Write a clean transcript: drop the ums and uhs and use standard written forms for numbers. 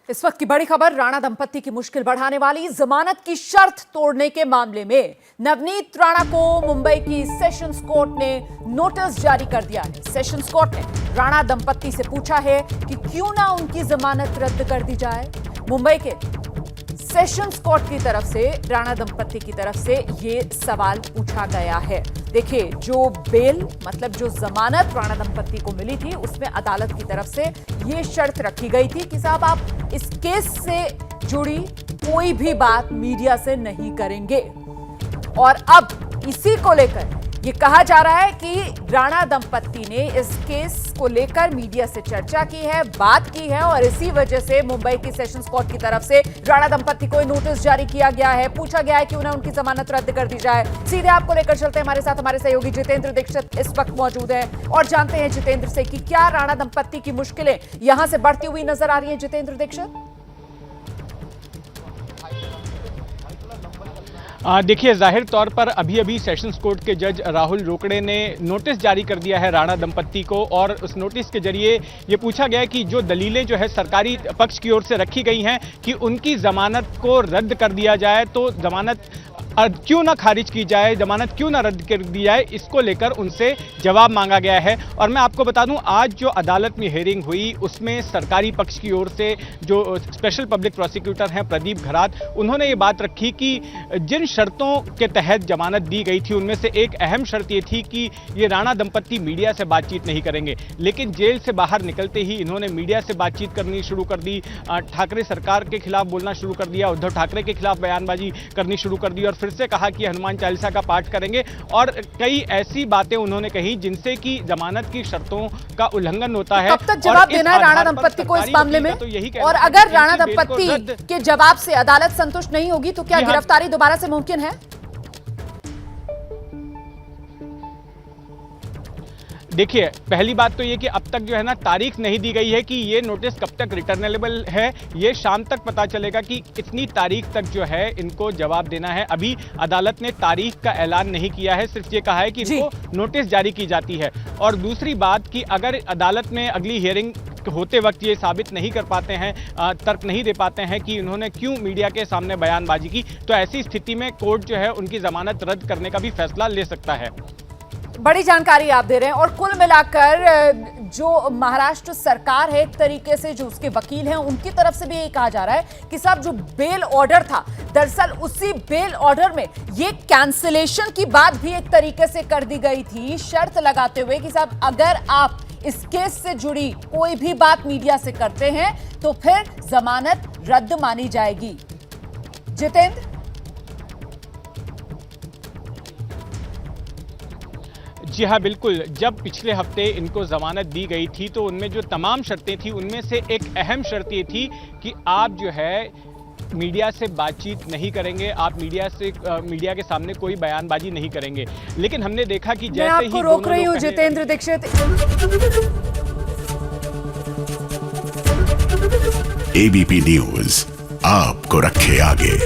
इस वक्त की बड़ी खबर, राणा दंपत्ति की मुश्किल बढ़ाने वाली जमानत की शर्त तोड़ने के मामले में नवनीत राणा को मुंबई की सेशंस कोर्ट ने नोटिस जारी कर दिया है। सेशंस कोर्ट ने राणा दंपत्ति से पूछा है कि क्यों ना उनकी जमानत रद्द कर दी जाए। मुंबई के सेशंस कोर्ट की तरफ से राणा दंपत्ति की तरफ से ये सवाल पूछा गया है। देखिए, जो बेल मतलब जो जमानत राणा दंपत्ति को मिली थी उसमें अदालत की तरफ से ये शर्त रखी गई थी कि साहब आप इस केस से जुड़ी कोई भी बात मीडिया से नहीं करेंगे। और अब इसी को लेकर ये कहा जा रहा है कि राणा दंपत्ति ने इस केस को लेकर मीडिया से चर्चा की है, बात की है और इसी वजह से मुंबई की सेशंस कोर्ट की तरफ से राणा दंपत्ति को नोटिस जारी किया गया है। पूछा गया है कि उन्हें उनकी जमानत रद्द कर दी जाए। सीधे आपको लेकर चलते हैं, हमारे साथ हमारे सहयोगी जितेंद्र दीक्षित इस वक्त मौजूद हैं और जानते हैं जितेंद्र से कि क्या राणा दंपत्ति की मुश्किलें यहां से बढ़ती हुई नजर आ रही है। जितेंद्र दीक्षित, देखिए, जाहिर तौर पर अभी सेशंस कोर्ट के जज राहुल रोकड़े ने नोटिस जारी कर दिया है राणा दंपत्ति को और उस नोटिस के जरिए ये पूछा गया है कि जो दलीलें जो है सरकारी पक्ष की ओर से रखी गई हैं कि उनकी जमानत को रद्द कर दिया जाए, तो जमानत क्यों ना खारिज की जाए, जमानत क्यों ना रद्द कर दी जाए, इसको लेकर उनसे जवाब मांगा गया है। और मैं आपको बता दूं, आज जो अदालत में हियरिंग हुई उसमें सरकारी पक्ष की ओर से जो स्पेशल पब्लिक प्रोसिक्यूटर हैं प्रदीप घरात, उन्होंने ये बात रखी कि जिन शर्तों के तहत जमानत दी गई थी उनमें से एक अहम शर्त ये थी कि ये राणा दंपत्ति मीडिया से बातचीत नहीं करेंगे। लेकिन जेल से बाहर निकलते ही इन्होंने मीडिया से बातचीत करनी शुरू कर दी, ठाकरे सरकार के खिलाफ बोलना शुरू कर दिया, उद्धव ठाकरे के खिलाफ बयानबाजी करनी शुरू कर दी और फिर से कहा कि हनुमान चालीसा का पाठ करेंगे और कई ऐसी बातें उन्होंने कही जिनसे कि जमानत की शर्तों का उल्लंघन होता है। कब तक जवाब देना है राणा दंपत्ति को इस मामले में? और अगर राणा दंपत्ति के जवाब से अदालत संतुष्ट नहीं होगी तो क्या गिरफ्तारी दोबारा से मुमकिन है? देखिए, पहली बात तो ये कि अब तक जो है ना तारीख नहीं दी गई है कि ये नोटिस कब तक रिटर्नेबल है। ये शाम तक पता चलेगा कि इतनी तारीख तक जो है इनको जवाब देना है। अभी अदालत ने तारीख का ऐलान नहीं किया है, सिर्फ ये कहा है कि इनको नोटिस जारी की जाती है। और दूसरी बात कि अगर अदालत में अगली हियरिंग होते वक्त ये साबित नहीं कर पाते हैं, तर्क नहीं दे पाते हैं कि उन्होंने क्यों मीडिया के सामने बयानबाजी की, तो ऐसी स्थिति में कोर्ट जो है उनकी जमानत रद्द करने का भी फैसला ले सकता है। बड़ी जानकारी आप दे रहे हैं। और कुल मिलाकर जो महाराष्ट्र सरकार है, एक तरीके से जो उसके वकील हैं उनकी तरफ से भी ये कहा जा रहा है कि साहब जो बेल ऑर्डर था, दरअसल उसी बेल ऑर्डर में ये कैंसिलेशन की बात भी एक तरीके से कर दी गई थी, शर्त लगाते हुए कि साहब अगर आप इस केस से जुड़ी कोई भी बात मीडिया से करते हैं तो फिर जमानत रद्द मानी जाएगी। जितेंद्र, जी हाँ, बिल्कुल। जब पिछले हफ्ते इनको जमानत दी गई थी तो उनमें जो तमाम शर्तें थी उनमें से एक अहम शर्त ये थी कि आप जो है मीडिया से बातचीत नहीं करेंगे, आप मीडिया के सामने कोई बयानबाजी नहीं करेंगे। लेकिन हमने देखा कि जैसे ही आपको रोक रही हूँ जितेंद्र दीक्षित। एबीपी न्यूज आपको रखे आगे।